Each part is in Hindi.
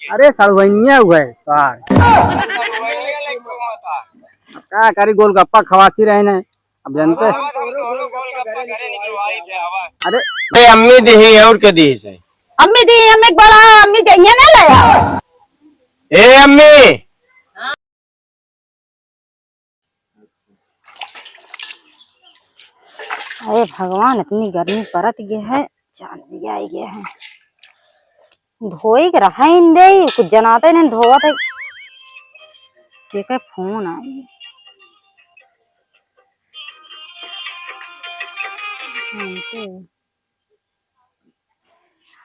अरे सड़वैया हुए कार क्या करी गोलगप्पा खवाती रहे ने अब जानते। अरे अरे अम्मी दी और के दी से अम्मी दी हमें बड़ा अम्मी चाहिए ना लाया। ए अम्मी अरे भगवान इतनी गर्मी पड़त गया है जान भी आई गया है धोई के रहा ही नहीं कुछ जनाते नहीं धोवा थे फोन आई।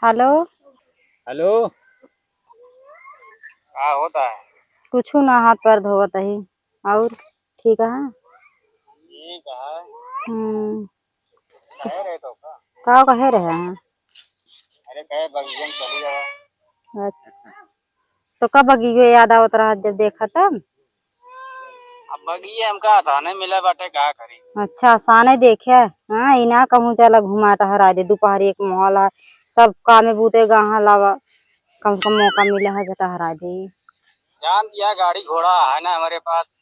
हेलो हेलो क्या होता है? कुछ ना हाथ पैर धोवत ही और ठीक है। ठीक है। तो कह रहे तो का कहे रहे हैं। अरे कहे बगीचे चली जाओ। अच्छा तो कब बगी याद आवत रहा जब देखा तब। अब बगीचे हमका आसाने मिला बाटे क्या करी। अच्छा आसाने देखे हाँ इना कहूँ चला घुमा टहरा दे दोपहर एक माहौल है सब काम बूते गाँव लावा कम से कम मौका मिला है टहरा दे। जान दिया गाड़ी घोड़ा है ना हमारे पास।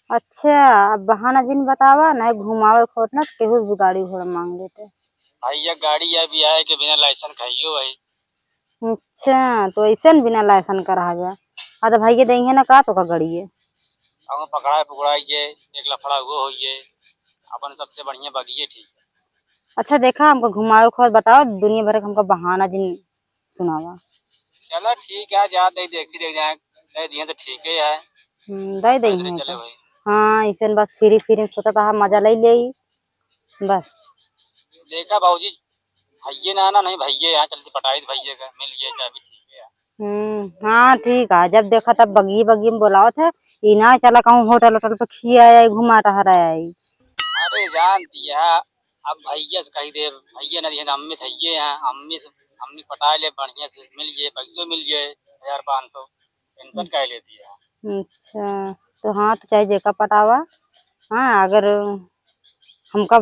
अच्छा अब बहाना जिन बतावा ना घुमावे खोत ना केहू भी गाड़ी घोड़ा मांग लेते। भैया गाड़ी या भी है कि बिना लाइसेंस खाइयो भाई। अच्छा तो ऐसे न बिना लाइसेंस करा गया हाँ तो भाई देंगे ना का तो का गड़ी है हम पकड़ाए पकड़ाई जे एक लफड़ा वो हो ये अपन सबसे बढ़िया बगीचे ठीक। अच्छा देखा हमको घुमावे खोत बताओ दुनिया भर का हमको बहाना जिन सुनावा। चलो ठीक है जा दे देखी देख जाए दे दिए तो ठीक ही है। दे पैदल देंगे चले का भाई। हाँ ऐसे बस फिरी फिरी सोचा था मजा ले बस। देखा बाबूजी भैये ना ना नहीं भैये यहाँ चलती पटाई भैये का मिल गया चाबी ठीक है। हाँ ठीक है जब देखा तब बगी बगी में बुलाओ थे इना चला कहूँ होटल होटल पे खिया घुमा टहरा आई। अरे जान दिया अब भैया से कही दे भैया ना दिए अम्मी सही है अम्मी से अम्मी पटा ले बढ़िया से मिल गए पैसों मिल गए 1500 टेंशन कह लेती है। अच्छा तो हाँ तो चाहे जेका पटावा हाँ अगर हमका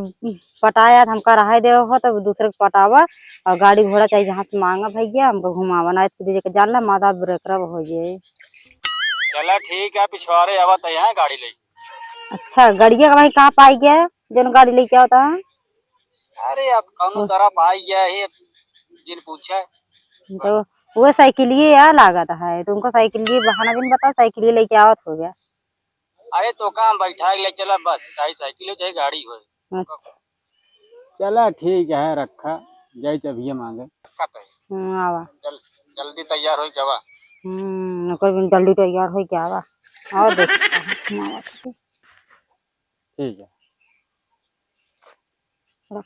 पटाया तो हमका रहा दे हो तो दूसरे को पटावा और गाड़ी घोड़ा चाहिए जहाँ से मांगा भैया हमको घुमावा ना तो जानला माता ब्रेक हो जाए। चला ठीक है पिछवाड़े अब है गाड़ी ले। अच्छा गड़िया का भाई कहाँ पाई गया है जो गाड़ी लेके होता है। अरे अब कौन तरफ आई गया है जिन पूछा। तो वो साइकिलिए यार लागत है तुमको साइकिलिए बहाना दिन बताओ साइकिलिए लेके आवत हो गया। अरे तो काम बैठा ले चला बस चाहे साइकिल हो चाहे गाड़ी हो। अच्छा चला ठीक है रखा जय चबिया मांगे। आवा जल्दी तैयार हो जावा। जल्दी तैयार हो क्या आवा और देख ठीक है रख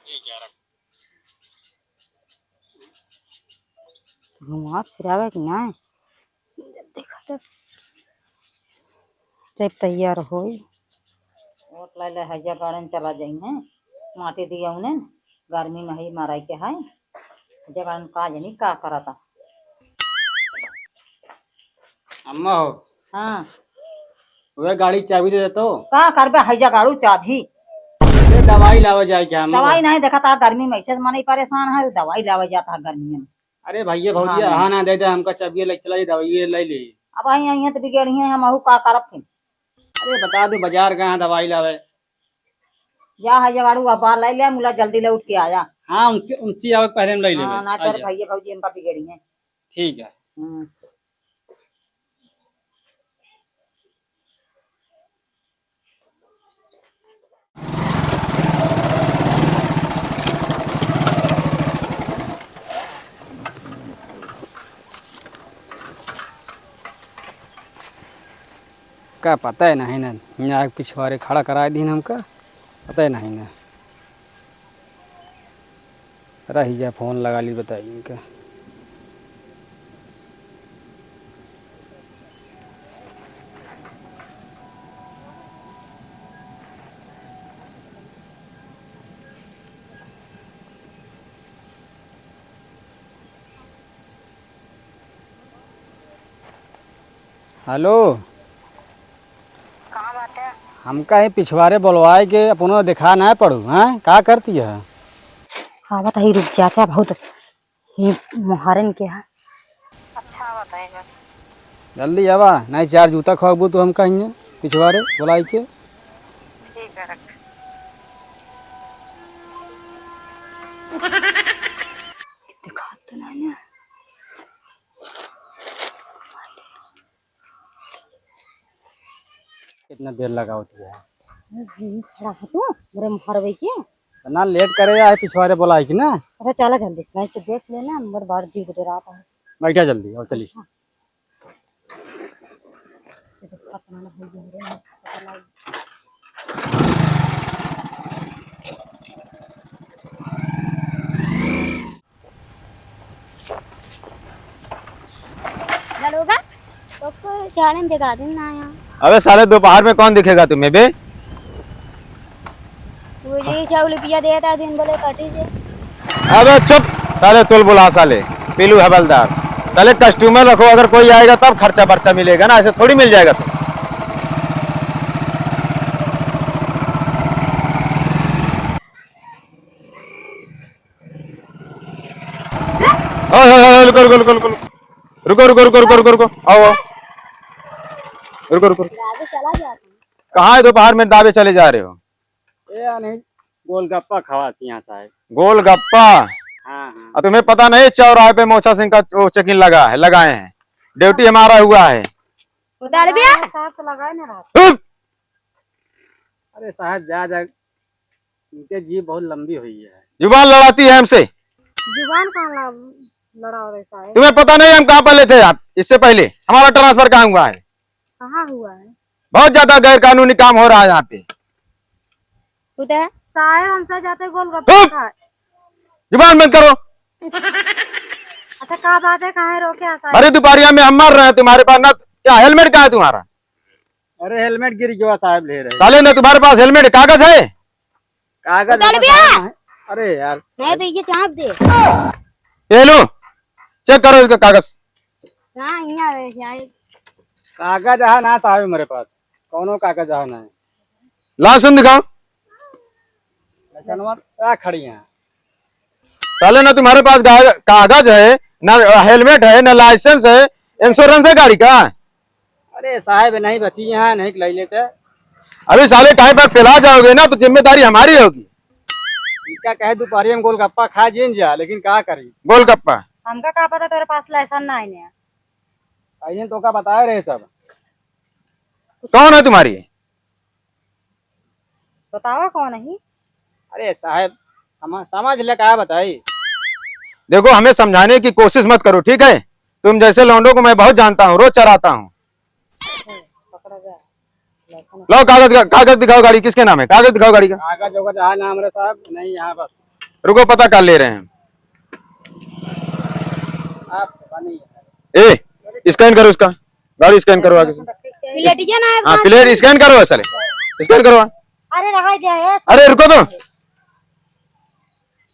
ठीक है रख। घुमा फिरावे कि ना देखा जब तैयार हो वोट ला ले हैजा गार्डन चला जाएंगे माटी दिया उन्हें गर्मी में ही मारा के है हैजा गार्डन का जानी का करा था। अम्मा हो हाँ वह गाड़ी चाबी दे देता हो का करबे हैजा गाड़ू चाभी दवाई लावा जाए क्या हम। दवाई नहीं देखा था गर्मी में ऐसे मानी परेशान है दवाई लावा जाता है गर्मी में। अरे भैया भौजी हाँ ना दे दे हमका चाबी ले चला दवाई ले ली। अब आई आई तो बिगड़ी है हम का करब फिर। अरे बता दो बाजार कहाँ दवाई लावे। जा हैजा गाड़ू अब बाहर ले ले मुला जल्दी ले उठ के आया। हाँ उनसी आवे पहले हम ले लेंगे। हाँ ना तेरे भैया भौजी इनका बिगड़ी है। ठीक है का पता है नहीं ना यहाँ पिछवाड़े खड़ा करा दी हमका पता है नहीं ना रही जा फोन लगा ली बताइए इनका। हेलो कहाँ बात है हमका ही पिछवाड़े बोलवाए के अपनो दिखा ना पड़ू हैं का करती है। हाँ बताइए रुक जाता बहुत ही मुहारन के है। अच्छा जल्दी आवा, नहीं चार जूता खवाबू तो हम कहीं पिछवाड़े बुलाई के। ठीक है, रख। कितना देर लगा होती है खड़ा है तू मेरे मुहरवे के। ना लेट करे आए पिछवाड़े बुलाई की ना। अरे चला जल्दी से, नहीं तो देख लेना नंबर बार जी दे रहा है। बैठा जल्दी और चलिए। होगा तो चैलेंज दिखा देना यहाँ। अबे साले दोपहर में कौन दिखेगा तुम्हें बे? मुझे चावल पिया देता दिन बोले कटी से। अबे चुप साले, तुल बुला साले पीलू हवलदार। साले कस्टमर रखो, अगर कोई आएगा तब खर्चा पर्चा मिलेगा ना, ऐसे थोड़ी मिल जाएगा। रुको रुको रुको रुको रुको रुको रुको रुको रुको रुको आओ आओ रुको रुको। चला जाता कहाँ है दोपहर में दावे चले जा रहे हो? ये नहीं गोलगप्पा खवाती यहाँ साहब। गोलगप्पा? हाँ और तुम्हें पता नहीं चौराहे पे मोचा सिंह का चेकिंग लगा है, लगाए हैं, ड्यूटी हमारा हुआ है। उतार भी साहब तो लगा नहीं रहा। अरे साहब जा जा, उनके जीभ बहुत लंबी हुई है। जुबान लड़ाती है हमसे। जुबान कहाँ लड़ा हो रहा साहब? तुम्हें पता नहीं हम कहाँ पहले थे? आप इससे पहले हमारा ट्रांसफर कहाँ हुआ है? कहाँ हुआ है? बहुत ज्यादा गैर कानूनी काम हो रहा है यहाँ पे। उधर साहब हमसे जाते गोलगप्पे खाए। जुबान बंद करो। अच्छा क्या बात है, कहाँ रोके साहब? अरे दोपहरिया में हम मर रहे हैं, तुम्हारे पास ना क्या हेलमेट कहाँ है तुम्हारा? अरे हेलमेट गिर गया साहब, ले रहे साले ना तुम्हारे पास हेलमेट कागज है? कागज अरे यार नहीं तो ये चाप दे। ये लो चेक करो इसका कागज। हाँ यहाँ कागज है ना साहब मेरे पास, कौनो कागज है ना। लाइसेंस दिखाओ। क्या खड़ी है? साले ना तुम्हारे पास कागज है ना, हेलमेट है ना, लाइसेंस है, इंश्योरेंस है गाड़ी का? अरे साहब नहीं बची है, नहीं ले लेते। अभी साले टाइम पर पिला जाओगे ना तो जिम्मेदारी हमारी होगी। इनका कहे दोपहर में गोलगप्पा खा जीन जा, लेकिन क्या करी? गोलगप्पा हमका क्या पता तेरे पास लाइसेंस ना है? आइए तो का बताए रहे सब। कौन है तुम्हारी? बताओ कौन है? अरे साहब समझ ले, क्या बताई? देखो हमें समझाने की कोशिश मत करो, ठीक है? तुम जैसे लौंडों को मैं बहुत जानता हूँ, रोज चराता हूँ। लो कागज दिखाओ, गाड़ी किसके नाम है? कागज दिखाओ गाड़ी का। कागज होगा जहाँ नाम रे साहब, नहीं यहाँ बस। रुको पता कर ले रहे हैं। आप पता नहीं है। ए स्कैन करो उसका, गाड़ी स्कैन करो आगे से। प्लेटिया ना है। हाँ प्लेट स्कैन करो, साले स्कैन करो। अरे रहा दिया। अरे रुको तो,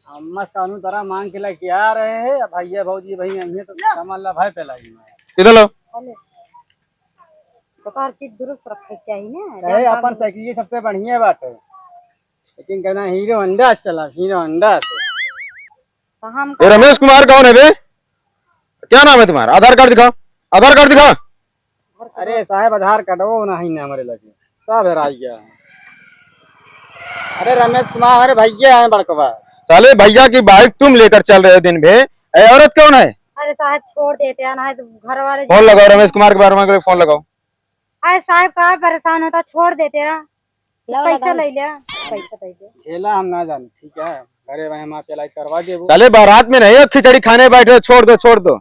हम कानून तरह मांग के लेके आ रहे हैं। भैया भौजी भाई नहीं तो सामान ला भाई पहलाई इधर लो। तो हर चीज दुरुस्त रखनी चाहिए ना। कहे अपन साइकिल सबसे बढ़िया बात है, लेकिन कहना हीरो होंडा चला, हीरो होंडा से। तो हम ये रमेश कुमार कौन है बे? क्या नाम है तुम्हारा? आधार कार्ड दिखाओ, आधार कार्ड दिखाओ। अरे साहब आधार कार्ड वो नहीं ना हमारे लगे, सब हेरा गया है। अरे रमेश कुमार भैया है बड़कवा। साले भैया की बाइक तुम लेकर चल रहे हो दिन भे, औरत कौन है? अरे साहब छोड़ देते हैं ना, तो घर वाले फोन लगाओ, रमेश कुमार के बारे में फोन लगाओ। अरे साहब का परेशान होता, छोड़ देते हैं। पैसा ले लिया, पैसा दे दे। खेला हम ना जाने, ठीक है? अरे भाई हम आप चलाई करवा दे। साले बारात में नहीं हो, खिचड़ी खाने बैठे हो, छोड़ दो छोड़ दो।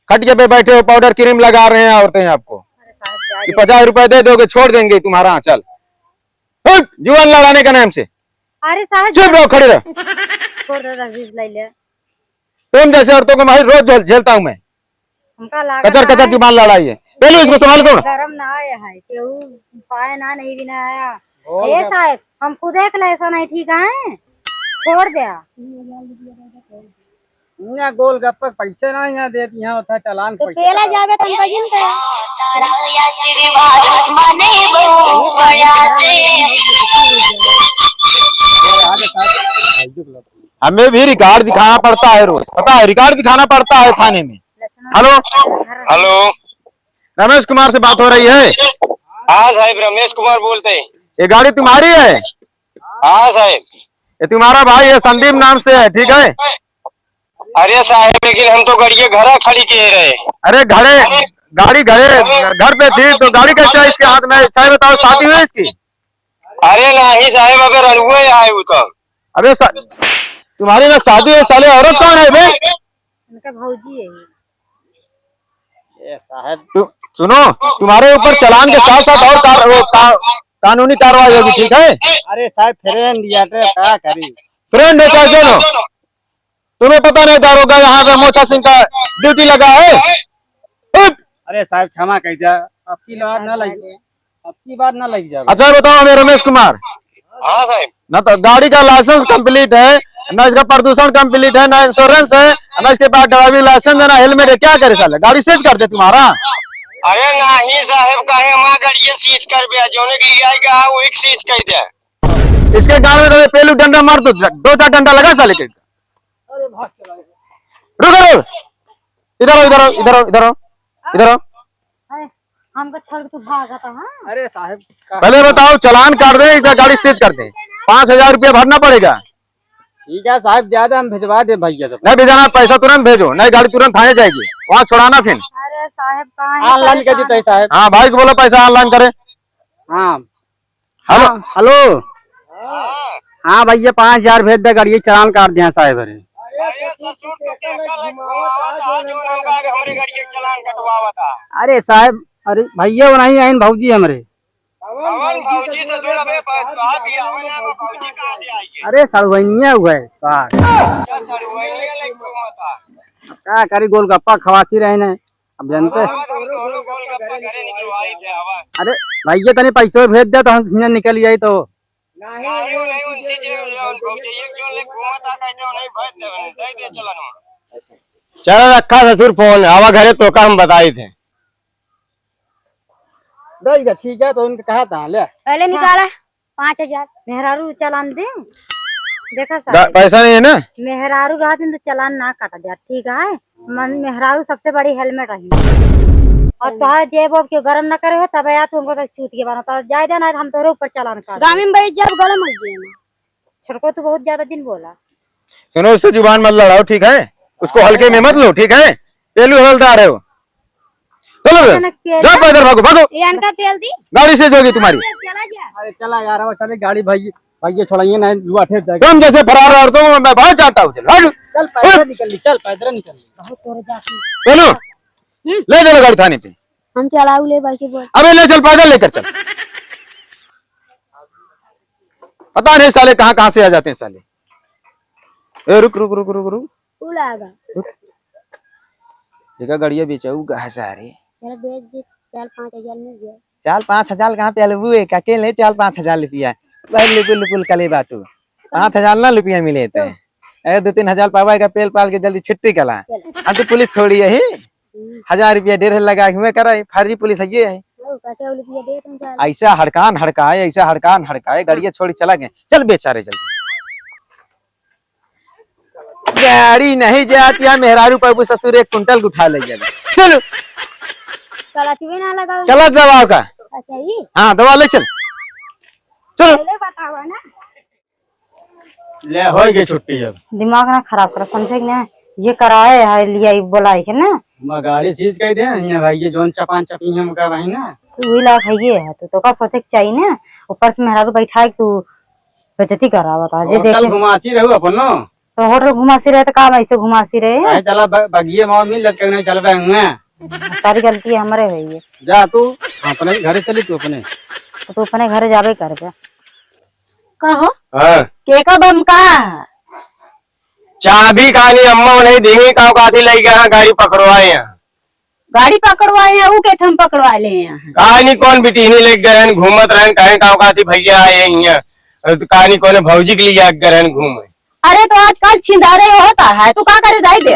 खटिया पे बैठे हो, पाउडर क्रीम लगा रहे हैं औरतें आपको। अरे साहब कि 50 रुपए दे दोगे, छोड़ देंगे तुम्हारा। चल जुआन लड़ाने का नाम से। अरे साहब चुप रहो, खड़े रहो। छोड़ दे, ले लिया। तुम जैसे औरतों को मैं रोज झेलता हूँ मैं। हमका लगा कचर कचर जुबान लड़ाई है, पहले इसको संभाल दो। गरम ना आया है, केहू पाए ना नहीं भी ना आया। ये साहब हम खुद एक ऐसा नहीं ठीक है, छोड़ दिया। यहाँ गोलगप्पा पैसे ना यहाँ देती, यहाँ होता है चालान। तो पहला जावे तो कंपनी पे हमें भी रिकॉर्ड दिखाना पड़ता है रोज, पता है? रिकॉर्ड दिखाना पड़ता है थाने में। Hello hello. रमेश कुमार से बात हो रही है? हाँ साहब, रमेश कुमार बोलते हैं। ये गाड़ी तुम्हारी है? हाँ साहब। ये तुम्हारा भाई है, संदीप नाम से है, ठीक है? अरे साहब, लेकिन हम तो गाड़ी घरा खड़ी किए रहे। अरे गाड़ी घर पे थी तो गाड़ी कैसे है इसके हाथ में? सही बताओ, शादी हुई इसकी? अरे नहीं साहब, अगर अरुए आए वो तो। अबे तुम्हारी ना शादी है साले, औरत कौन है बे? उनका भौजी है ए साहब, सुनो, तुम्हारे ऊपर चालान के साथ साथ और कानूनी कार्रवाई होगी, ठीक है? अरे साहब फ्रेंड दिया थे, क्या करी? फ्रेंड है कैसे नो? तुम्हें पता नहीं दारोगा यहाँ पे मोचा सिंह का ड्यूटी लगा है? अरे साहब क्षमा कर दिया, आपकी बात ना लगी, आपकी बात ना लग जाए। अच्छा बताओ, मैं रमेश कुमार। हाँ साहब। ना तो गाड़ी का लाइसेंस कंप्लीट है, ना इसका प्रदूषण कंप्लीट है, ना इंश्योरेंस है, ना इसके पास ड्राइविंग लाइसेंस है, ना हेलमेट है। क्या करे साले, गाड़ी सीज कर दे तुम्हारा? अरे नहीं साहब, कहे हमारा गाड़ी सीज कर दिया, जोने के लिए आएगा वो एक सीज कर दिया। इसके गाल में तो पहलू डंडा मार दो चार डंडा लगा साले के। रुको, इधर आओ, इधर आओ, इधर आओ, इधर आओ, इधर आओ। हमको छोड़ के तू भाग जाता है। अरे साहब पहले बताओ, चालान काट दे या गाड़ी सीज कर दे? 5,000 रुपया भरना पड़ेगा। ठीक है साहब, ज्यादा हम भिजवा दे भैया सब। नहीं भेजना, पैसा तुरंत भेजो, नहीं गाड़ी तुरंत थाने जाएगी, वहाँ छोड़ाना फिर। अरे साहब कहाँ ऑनलाइन कर देते साहब। हाँ भाई को बोलो पैसा ऑनलाइन करे। हाँ हेलो हेलो, हाँ भैया 5,000 भेज दे, गाड़ी चालान काट दिया साहब। अरे अरे ससुर तो क्या कल घुमावा था, जो होगा हमारे गाड़ी चालान कटवावा था। अरे साहब, अरे भैया वो नहीं आए भौजी हमरे। अवन भौजी ससुर अबे आप ही आवन है, वो भौजी कहाँ से आएगी? अरे सड़वैया हुआ है कार। क्या सड़वैया लाइक घुमाता? क्या करी, गोलगप्पा खवाती रहे ने, अब जानते। हम दोनों गोलगप्पा घरे निकलवाई थे हवा। अरे भैया तनी पैसे भेज दे तो हम निकल जाए तो। नहीं उनसे जो भौजी एक जो ले घुमाता का जो नहीं भेज दे चलन। चलो रखा ससुर फोन, आवा घरे तो का हम बताए थे। ठीक है, तो उनके कहा था ले पहले निकाला 5,000। मेहरारू चालान दे, देखा साहब पैसा नहीं है ना? मेहरारू रहा दिन तो चालान ना काटा दिया, ठीक है? मन मेहरारू सबसे बड़ी हेलमेट रही। और तुहार जेब के गरम न करे हो तब या तुमको तो छूट के बना तो जाए देना, हम तोरे ऊपर चालान काट गामी में भाई जब गलम हो गया छोड़को, तू बहुत ज्यादा दिन बोला। सुनो, उससे जुबान मत लड़ाओ, ठीक है? उसको हल्के में मत लो, ठीक है? पेलू हवलदार है वो। चलो जाओ, पैदल भागो भागो, ये अनका तेल दी गाड़ी से होगी तुम्हारी। चला गया। अरे चला यार, वो चले गाड़ी भैया छोड़ाइए ना, लुआ ठेर जाएगा। तुम जैसे फरार औरतों को मैं बहुत चाहता हूँ। चल पैदल निकल ली, चल पैदल निकल ली। पेलू ले चलो गाड़ी थाने पे। हम चलाऊ ले भाई से बोल। अबे ले चल, पैदल लेकर चल। पता नहीं साले कहाँ कहाँ से आ जाते हैं साले। ए रुक रुक रुक रुक रुक, तू लाएगा देखा गाड़िया बेचाऊ कहाँ से आ रही? चल बेच दे, चल 5,000 मिल गया। चाल 5,000 कहाँ पे अलबू है? अकेले चाल 5,000 रुपया बिल्कुल कले बात 5,000 ना रुपया मिले थे। 2-3 हजार पावेगा, पेल पाल के जल्दी छिट्टी कला। हम तो पुलिस थोड़ी है, 1,000 रुपया 1.5 लगा हुए कर फर्जी पुलिस है ये है। रुपया दे तुम चल। ऐसा हड़कान हड़काए गाड़िया छोड़ी चला गए। चल बेचारे जल्दी, गाड़ी नहीं जाती है। मेहरारू पर ससुर 1 कुंटल उठा ले जाएगा। चलो चला भी ना लगा। चला दवा का। अच्छा ये हाँ दवा ले चल, चलो पहले बतावा ना। ले हो गई छुट्टी अब। दिमाग ना खराब करो, समझे कि ना? ये कराए है लिया बोला है ना, मैं गाड़ी सीज कर दे यहाँ भैया, जोन चपान चपी हम का भाई ना। तू वही लाख है ये है, तो का सोचे के चाहिए ना? ऊपर से मेहरारू बैठा के तू बेइज्जती करा बता। ये होटल देखे घुमाती रहू अपन नो, तो होटल घुमासी रहे तो काम ऐसे घुमासी रहे। चाहे चला बगिए माँ मिल लग नहीं चल पाएंगे। सारी गलती हमारे है ये। जा तू अपने घरे चली, तू अपने तो तू अपने घर जाबे कर पे। कहो हाँ के का बम का चाबी कहानी अम्मा नहीं दी का काथी लग गया गाड़ी पकड़वाए यहाँ। गाड़ी पकड़वाए हैं, ऊ के हम पकड़वा ले यहाँ। कहानी कौन बिटीनी लेके गए घूमत रहे, कहे का काथी भैया आए यहाँ। कहानी कौन भौजी के लिए गए घूमे। अरे तो आजकल छिंदारे होता है, तू का करे जाए दे।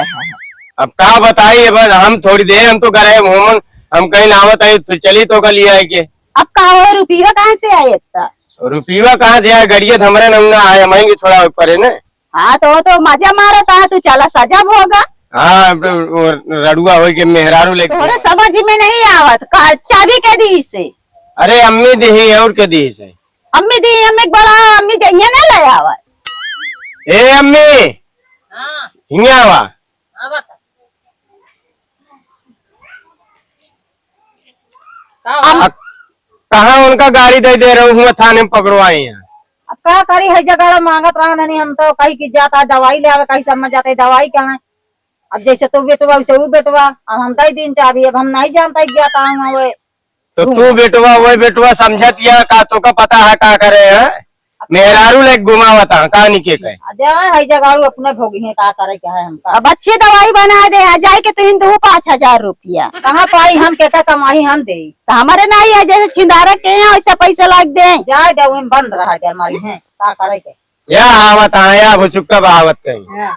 अब का बताइए, बस हम थोड़ी देर हम तो गए घूमन, हम कहीं नावत आई फिर चली तो कल आए के। अब कहा रुपया कहाँ से आये इतना? रुपया कहाँ से आया? गड़िया हमारे नमूना आया, महंगी छोड़ा ऊपर है ना। हाँ तो मजा मारा था, तू चला सजा होगा। हाँ रड़ुआ हो के मेहरारू लेके तोरे समझ में नहीं आवत चाबी के दी से अरे अम्मी दी और के दी से अम्मी दी अम्मी बड़ा अम्मी जइया ना ले आवत ए अम्मी हिंगा आवा कहाँ उनका गाड़ी दे रहा हूँ थाने में पकड़वाई है। अब क्या करी है जगह मांगत रहा नहीं हम तो कहीं की जाता है दवाई ले आवे कहीं समझ जाते है दवाई कहाँ है। अब जैसे तू बेटवा वैसे वो बेटवा अब हम तई दिन चाबी अब हम नहीं जानता जाता हूँ तो तू बेटवा वही बेटवा समझत या का तो का पता है का करे है मेहरारू ले घुमावता कहानी के कहे है जगह अपने भोगी है का करे क्या है हमका अब अच्छी दवाई बना दे जाए के तुम दो 5,000 रुपया कहाँ पाई हम कहता कमाई हम दे तो हमारे नहीं है जैसे छिंदारा के यहाँ ऐसा पैसा लाग दे जाए जाओ बंद रहा है हमारी है का करे के या आवत आया भुसुक्का बहावत कहीं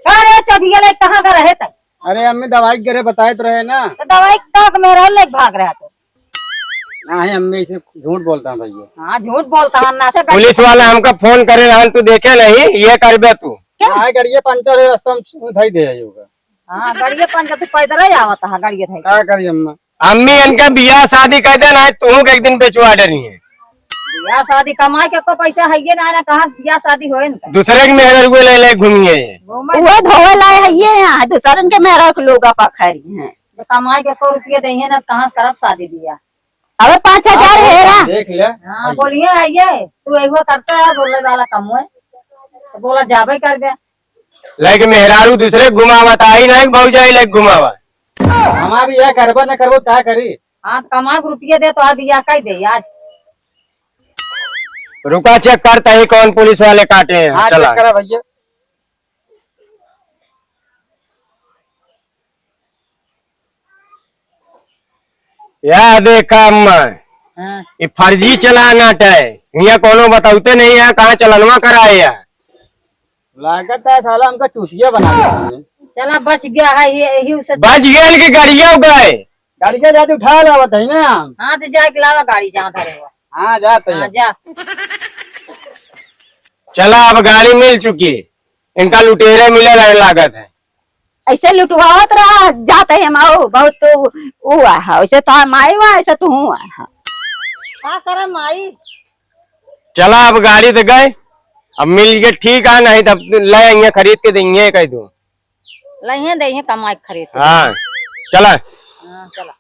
अरे चबिया ले कहाँ का रहे तक अरे अम्मी दवाई करे बताए तो रहे ना। तो दवाई का मेरा ले भाग रहा तो नहीं अम्मी इसे झूठ बोलता हूँ भैया। हाँ झूठ बोलता हूँ ना से पुलिस वाला हमका फोन करे रहन तू देखे नहीं ये करबे तू क्या गाड़िया पंचर है रास्ता में धई दे होगा। हाँ गाड़िया पंचर तू पैदल ही आवता है गाड़िया थे क्या करिए अम्मा अम्मी इनका बियाह शादी कर देना तू एक दिन बेचवा डरी है बियाह शादी कमाई के को पैसा है ये ना कहाँ बियाह शादी होए ना दूसरे के मेहर ले घूमिए वो धोवे लाए है ये यहाँ दूसरन के मेरा लोग पखरी है जो कमाई के 100 रुपये दे ना कहाँ से करब शादी बियाह अबे 5,000 है रा देख ले। हाँ बोलिए आइए तू एक बार करता है बोलने वाला कम है तो बोला जाबे कर दे लाइक मेहरारू दूसरे घुमावत आई ना भौजाई लाइक घुमावा हमारा भी यह करबा न करबो क्या करी। हाँ तो कमाई के रुपये दे तो आप बियाह कर दे आज रुका चेक करता है कौन पुलिस वाले काटे हैं। हाँ चला चेक करा भैया। या देखा अम्मा हाँ ये फर्जी चलाना है यहाँ कोनो बताते नहीं है कहाँ चलनवा कराए है लागत है साला हमका चूतिया बना दिया। चला बच गया है यही उसे बच गए की गाड़िया गए गाड़ी का जाते उठा लावत है ना। हाँ तो जाके लावा गाड़ी जहाँ धरे हुआ हाँ जाते हाँ जा चला अब गाड़ी मिल चुकी इनका लुटेरे मिले लागत है ऐसे लुटवावत रहा जाते है माओ बहुत तो वो है ऐसे तो माई हुआ ऐसे तू हुआ है क्या करे माई चला अब गाड़ी तो गए अब मिल गए ठीक है नहीं तब ले आएंगे खरीद के देंगे कह दो लइहे दे कमाई खरीद हाँ चला हाँ चला